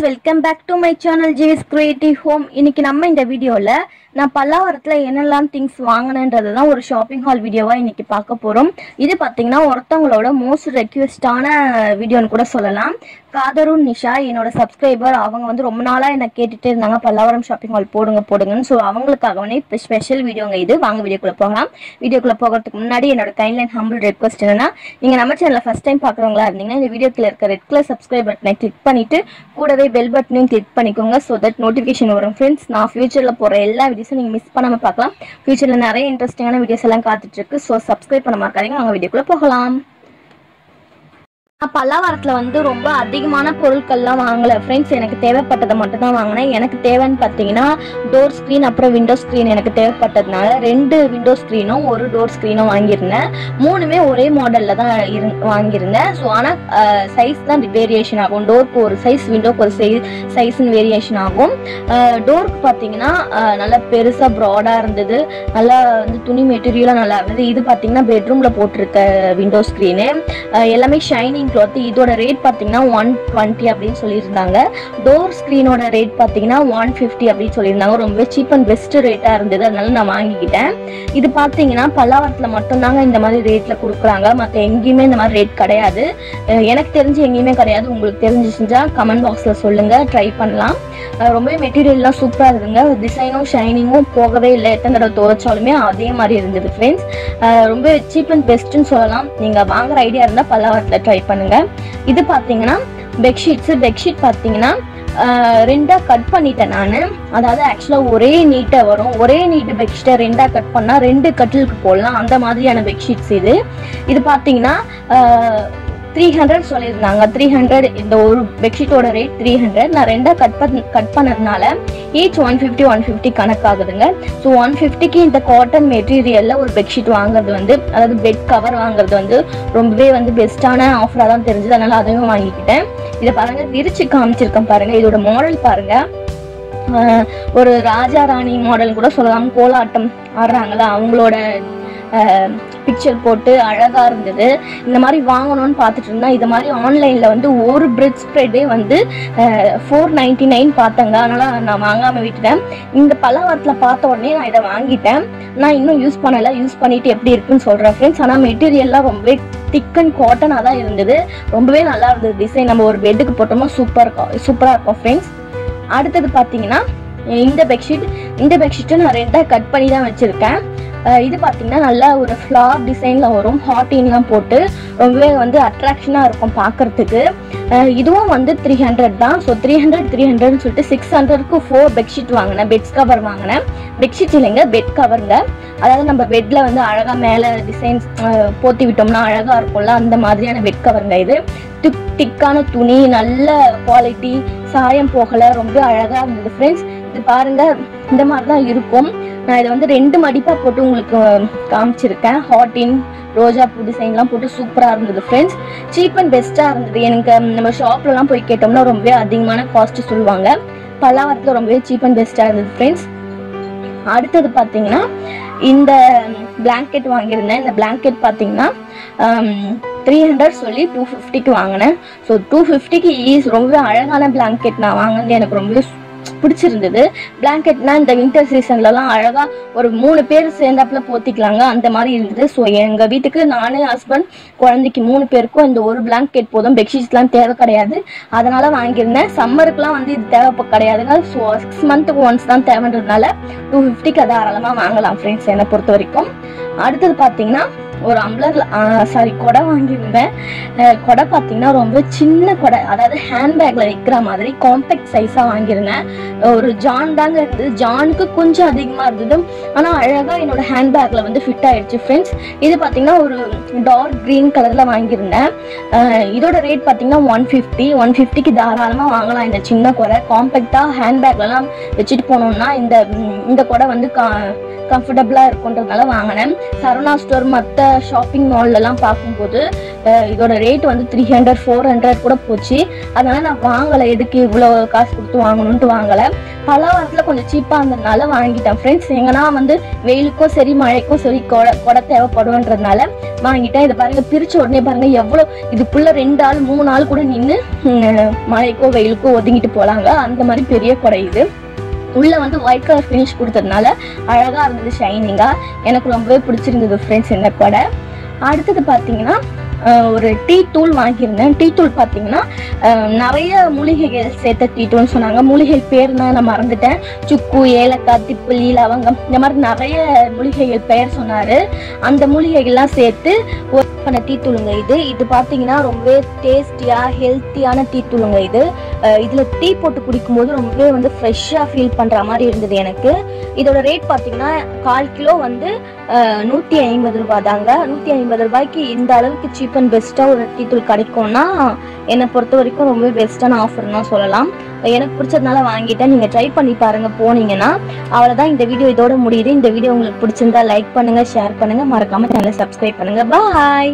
welcome back to my channel JV's Creative Home. இன்னைக்கு நம்ம இந்த வீடியோல நான் பல்லாவரத்துல என்னெல்லாம் திங்ஸ் வாங்குனேன்றதை தான் ஒரு ஷாப்பிங் ஹால் வீடியோவா இன்னைக்கு பார்க்க போறோம். இது பாத்தீங்கன்னா ஒருத்தவங்களோட மோஸ்ட் ரெக்வெஸ்டான வீடியோன்னு கூட சொல்லலாம். காதருன் நிஷா என்னோட சப்ஸ்கிரைபர். அவங்க வந்து ரொம்ப நாளா என்ன கேட்டுட்டே இருந்தாங்க பல்லாவரம் ஷாப்பிங் ஹால் போடுங்கன்னு. ஸோ அவங்களுக்காகவே ஸ்பெஷல் வீடியோங்க இது. வாங்க வீடியோக்குள்ள போகலாம். வீடியோக்குள்ள போகிறதுக்கு முன்னாடி என்னோட கைண்ட் அண்ட் ஹம்பிள் ரெக்வெஸ்ட் என்னன்னா, நீங்க நம்ம சேனலை ஃபர்ஸ்ட் டைம் பாக்குறவங்களா இருந்தீங்கன்னா இந்த வீடியோக்குள்ள இருக்க ரெட் கலர் சப்ஸ்கிரைப் பட்டனை கிளிக் பண்ணிட்டு கூடவே பெல் பட்டனையும் கிளிக் பண்ணிக்கோங்க. ஸோ தட் நோட்டிஃபிகேஷன் வரும் ஃப்ரெண்ட்ஸ். நான் ஃபியூச்சர்ல போற எல்லா வீடியோஸும் நீங்க மிஸ் பண்ணாம பார்க்கலாம். ஃபியூச்சர்ல நிறைய இன்ட்ரெஸ்டிங்கான வீடியோஸ் எல்லாம் காத்துட்டு இருக்கு. ஸோ சப்ஸ்கிரைப் பண்ண மறக்காதீங்க. வாங்க வீடியோக்குள்ள போகலாம். பல்லாவரத்துல வந்து ரொம்ப அதிகமான பொருட்கள்லாம் வாங்கல ஃப்ரெண்ட்ஸ். எனக்கு தேவைப்பட்டதை மட்டும் தான் வாங்கினேன். எனக்கு தேவைன்னு பார்த்தீங்கன்னா டோர் ஸ்க்ரீன் அப்புறம் விண்டோ ஸ்க்ரீன் எனக்கு தேவைப்பட்டதுனால 2 விண்டோ ஸ்க்ரீனும் 1 டோர் ஸ்க்ரீனும் வாங்கியிருந்தேன். 3மே ஒரே மாடல்ல தான் வாங்கியிருந்தேன். ஸோ ஆனால் சைஸ் தான் வேரியேஷன் ஆகும். டோருக்கு ஒரு சைஸ், விண்டோக்கு ஒரு சைஸ்ன்னு வேரியேஷன் ஆகும். டோருக்கு பார்த்தீங்கன்னா நல்லா பெருசாக ப்ராடாக இருந்தது. நல்லா வந்து துணி மெட்டீரியலாக நல்லா இருந்தது. இது பார்த்தீங்கன்னா பெட்ரூம்ல போட்டிருக்க விண்டோ ஸ்க்ரீனு. எல்லாமே ஷைனிங் கிளாத். இதோட ரேட் பாத்தீங்கன்னா 120 அப்படின்னு சொல்லியிருந்தாங்க. டோர் ஸ்கிரீனோட ரேட் பாத்தீங்கன்னா 150 அப்படின்னு சொல்லியிருந்தாங்க. ரொம்ப சீப் அண்ட் பெஸ்ட் ரேட்டா இருந்தது. அதனால நான் வாங்கிக்கிட்டேன். இது பாத்தீங்கன்னா பல்லாவரத்துல மட்டும்தாங்க இந்த மாதிரி ரேட்ல கொடுக்குறாங்க. மற்ற எங்கேயுமே இந்த மாதிரி ரேட் கிடையாது. எனக்கு தெரிஞ்சு எங்கேயுமே கிடையாது. உங்களுக்கு தெரிஞ்சிச்சுன்னா கமெண்ட் பாக்ஸ்ல சொல்லுங்க, ட்ரை பண்ணலாம். ரொம்பவே மெட்டீரியல்லாம் சூப்பரா இருக்குங்க. டிசைனும் ஷைனிங்கும் போகவே இல்லை. எத்தனை தடவை துவைச்சாலுமே அதே மாதிரி இருந்தது ஃப்ரெண்ட்ஸ். ரொம்ப சீப் அண்ட் பெஸ்ட்னு சொல்லலாம். நீங்க வாங்குற ஐடியா இருந்தா பல்லாவரத்துல ட்ரை பண்ணுங்க. இது பாத்தீங்கன்னா பெட்ஷீட் பாத்தீங்கன்னா 2ஆ கட் பண்ணிட்டேன் நானு. அதாவது ஆக்சுவலா ஒரே நீட்டா வரும். ஒரே நீட்டு பெட்ஷீட்டை 2ஆ கட் பண்ணா 2 கட்டிலுக்கு போடலாம். அந்த மாதிரியான பெட்ஷீட்ஸ் இது பாத்தீங்கன்னா 300 சொல்லியிருந்தாங்க. 300 இந்த ஒரு பெட்ஷீட்டோட ரேட் 300. நான் 2ஆ கட் பண்ணதுனால ஈச் 150 கணக்காகுதுங்க. ஸோ 150க்கு இந்த காட்டன் மெட்டீரியல்ல ஒரு பெட்ஷீட் வாங்குறது வந்து, அதாவது பெட் கவர் வாங்குறது வந்து ரொம்பவே வந்து பெஸ்டான ஆஃபரா தான் தெரிஞ்சது. அதனால அதையும் வாங்கிக்கிட்டேன். இதை பாருங்க, விரிச்சு காமிச்சிருக்கேன் பாருங்க. இதோட மாடல் பாருங்க. ஒரு ராஜா ராணி மாடல் கூட சொல்லலாம். கோலாட்டம் ஆடுறாங்களா அவங்களோட பிக்சர் போட்டு அழகா இருந்தது. இந்த மாதிரி வாங்கணும்னு பார்த்துட்டு இருந்தா இது மாதிரி ஆன்லைன்ல வந்து ஒரு பிரெட் ஸ்ப்ரெட்டே வந்து 499 பார்த்தேங்க. அதனால நான் வாங்காம விட்டுட்டேன். இந்த பல்லாவரத்துல பார்த்த உடனே நான் இதை வாங்கிட்டேன். நான் இன்னும் யூஸ் பண்ணல. யூஸ் பண்ணிட்டு எப்படி இருக்குன்னு சொல்றேன் ஃப்ரெண்ட்ஸ். ஆனால் மெட்டீரியல்லாம் ரொம்பவே திக் அண்ட் காட்டனாக தான் இருந்தது. ரொம்பவே நல்லா இருந்தது டிசைன். நம்ம ஒரு பெட்டுக்கு போட்டோம்னா சூப்பரா இருக்கும் ஃப்ரெண்ட்ஸ். அடுத்தது பார்த்தீங்கன்னா இந்த பெட்ஷீட்டை நான் 2ஆ கட் பண்ணி தான் வச்சிருக்கேன். இது பார்த்தீங்கன்னா நல்லா ஒரு ஃப்ளார் டிசைன்ல வரும். ஹாட்டின்லாம் போட்டு ரொம்பவே வந்து அட்ராக்ஷனா இருக்கும் பார்க்கறதுக்கு. இதுவும் வந்து 300 தான். ஸோ 300 சொல்லிட்டு 600க்கு 4 பெட்ஷீட் வாங்கினேன். பெட் கவர் வாங்கினேன். பெட்ஷீட் இல்லைங்க, பெட் கவருங்க. அதாவது நம்ம பெட்ல வந்து அழகா மேல டிசைன்ஸ் போத்தி விட்டோம்னா அழகா இருக்கும்ல, அந்த மாதிரியான பெட் கவருங்க. இது திக்கான துணி, நல்ல குவாலிட்டி, சாயம் போகல, ரொம்ப அழகா இருந்தது ஃப்ரெண்ட்ஸ். இது பாருங்க, இந்த மாதிரி தான் இருக்கும். நான் இதை வந்து 2 மடிப்பா போட்டு உங்களுக்கு காமிச்சிருக்கேன். ஹாட்டின் ரோஜா பூ டிசைன்லாம் போட்டு சூப்பரா இருந்தது ஃப்ரெண்ட்ஸ். சீப் அண்ட் பெஸ்டா இருந்தது. எனக்கு நம்ம ஷாப்லலாம் போய் கேட்டோம்னா ரொம்பவே அதிகமான காஸ்ட் சொல்லுவாங்க. பல்லாவரத்துல ரொம்பவே சீப் அண்ட் பெஸ்டா இருந்தது ஃப்ரெண்ட்ஸ். அடுத்தது பாத்தீங்கன்னா இந்த பிளாங்கெட் வாங்கியிருந்தேன். இந்த பிளாங்கெட் பாத்தீங்கன்னா 300 சொல்லி 250க்கு வாங்கினேன். ஸோ 250க்கு ரொம்பவே அழகான பிளாங்கெட் நான் வாங்கினது. எனக்கு ரொம்பவே பிடிச்சிருந்தது. பிளாங்கெட்னா இந்த வின்டர் சீசன்லலாம் அழகா ஒரு 3 பேர் சேர்ந்தாப்புல போத்திக்கலாங்க, அந்த மாதிரி இருந்தது. ஸோ எங்க வீட்டுக்கு நானே, ஹஸ்பண்ட், குழந்தைக்கு 3 பேருக்கும் இந்த ஒரு பிளாங்கெட் போதும். பெட்ஷீட்ஸ்லாம் தேவை கிடையாது. அதனால வாங்கியிருந்தேன். சம்மருக்குலாம் வந்து இது தேவை கிடையாதுங்க. ஸோ 6 மந்த்துக்கு ஒன்ஸ் தான் தேவைன்றதுனால 250க்கு தாராளமா வாங்கலாம் ஃப்ரெண்ட்ஸ் என்னை பொறுத்த வரைக்கும். அடுத்தது பார்த்தீங்கன்னா ஒரு கொடை வாங்கியிருந்தேன். கொடை பார்த்தீங்கன்னா ரொம்ப சின்ன கொடை, அதாவது ஹேண்ட்பேக்ல வைக்கிற மாதிரி காம்பேக்ட் சைஸா வாங்கியிருந்தேன். ஒரு ஜான் தாங்க இருந்தது. ஜானுக்கு கொஞ்சம் அதிகமா இருந்தது. ஆனா அழகா என்னோட ஹேண்ட்பேக்ல வந்து ஃபிட் ஆயிடுச்சு ஃப்ரெண்ட்ஸ். இது பார்த்தீங்கன்னா ஒரு டார்க் கிரீன் கலர்ல வாங்கியிருந்தேன். இதோட ரேட் பார்த்தீங்கன்னா 150க்கு தாராளமா வாங்கலாம். இந்த சின்ன கொடை காம்பேக்டா ஹேண்ட்பேக்லாம் வச்சுட்டு போனோம்னா இந்த கொடை வந்து கம்ஃபர்டபுளா இருக்குன்றதுனால வாங்கினேன். சரவணா ஸ்டோர் மற்ற ஷாப்பிங் மால்லலாம் பார்க்கும்போது இதோட ரேட் வந்து 300 400 கூட போச்சு. அதனால நான் வாங்கலை, எதுக்கு இவ்வளோ காசு கொடுத்து வாங்கணும்ட்டு வாங்கலை. பலவாரத்தில் கொஞ்சம் சீப்பாக இருந்ததுனால வாங்கிட்டேன் ஃப்ரெண்ட்ஸ். எங்கன்னா வந்து வெயிலுக்கும் சரி மழைக்கும் சரி கொடை தேவைப்படுன்றதுனால வாங்கிட்டேன். இதை பாருங்க, பிரிச்ச உடனே பாருங்க எவ்வளோ, இதுக்குள்ள 2 ஆள் 3 ஆள் கூட நின்று மழைக்கோ வெயிலுக்கோ ஒதுங்கிட்டு போலாங்க. அந்த மாதிரி பெரிய கொடை இது. உள்ள வந்து ஒயிட் கலர் ஃபினிஷ் கொடுத்ததுனால அழகா இருந்தது, ஷைனிங்கா. எனக்கு ரொம்பவே பிடிச்சிருந்தது ஃப்ரெண்ட்ஸ் இந்த கொடை. அடுத்தது பார்த்தீங்கன்னா ஒரு டீ தூள் வாங்கியிருந்தேன். டீ தூள் பார்த்தீங்கன்னா நிறைய மூலிகைகள் சேர்த்த டீ தூள்னு சொன்னாங்க. மூலிகை பேர்னா நான் மறந்துட்டேன். சுக்கு, ஏலக்காய், திப்பிலி, லவங்கம், இந்த மாதிரி நிறைய மூலிகைகள் பெயர் சொன்னார். அந்த மூலிகைகள்லாம் சேர்த்து ஒர்க் பண்ண டீ தூளுங்க இது. இது பார்த்தீங்கன்னா ரொம்பவே டேஸ்டியாக ஹெல்த்தியான டீ தூளுங்க இது. இதில் டீ போட்டு குடிக்கும்போது ரொம்பவே வந்து ஃப்ரெஷ்ஷாக ஃபீல் பண்ணுற மாதிரி இருந்தது எனக்கு. இதோட ரேட் பார்த்தீங்கன்னா 1/4 கிலோ வந்து 150 ரூபாய் தாங்க. 150 ரூபாய்க்கு இந்த அளவுக்கு சீப் அண்ட் பெஸ்ட்டாக ஒரு டீ தூள் கிடைக்கும்னா என்னை பொறுத்த வரைக்கும் ரொம்ப பெஸ்ட்டான ஆஃபர்னா சொல்லலாம். எனக்கு பிடிச்சதுனால வாங்கிட்டேன். நீங்கள் ட்ரை பண்ணி பாருங்கள் போனீங்கன்னா. அவ்வளோதான், இந்த வீடியோ இதோட முடியுது. இந்த வீடியோ உங்களுக்கு பிடிச்சிருந்தா லைக் பண்ணுங்கள், ஷேர் பண்ணுங்கள், மறக்காமல் சேனலை சப்ஸ்கிரைப் பண்ணுங்கள். பாய்.